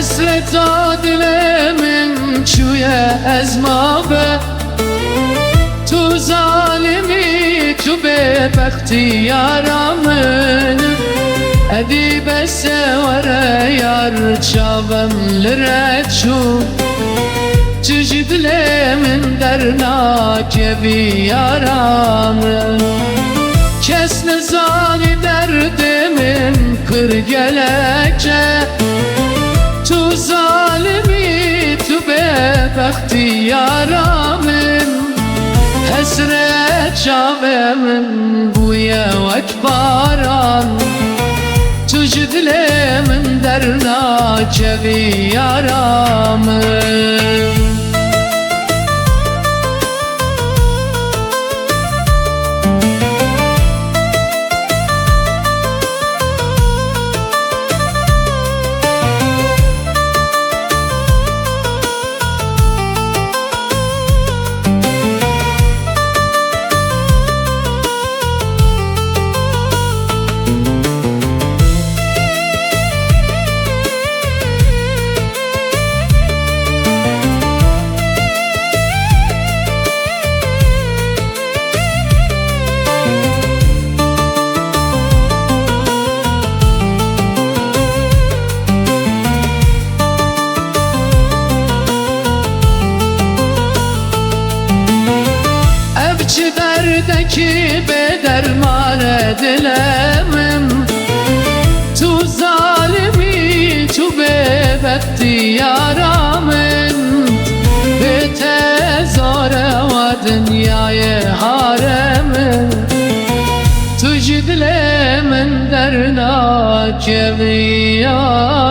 حسرت دل من چوی از ما به تو ظالمی تو به بختی یارامن ادی بس ورا یار چاوم لرچو تجد من درناک بیارامن کس نزانی درد من کر گلکه تو ظالمی تو به بختی یارامن حسرت شاوه من بویا وک باران تو جدل من درناک بیارامن چه دردکی به درمان دلمم تو ظالمی تو به وقتی یارامن به تزاره و دنیای حارمن تو جدل من درناک بیارم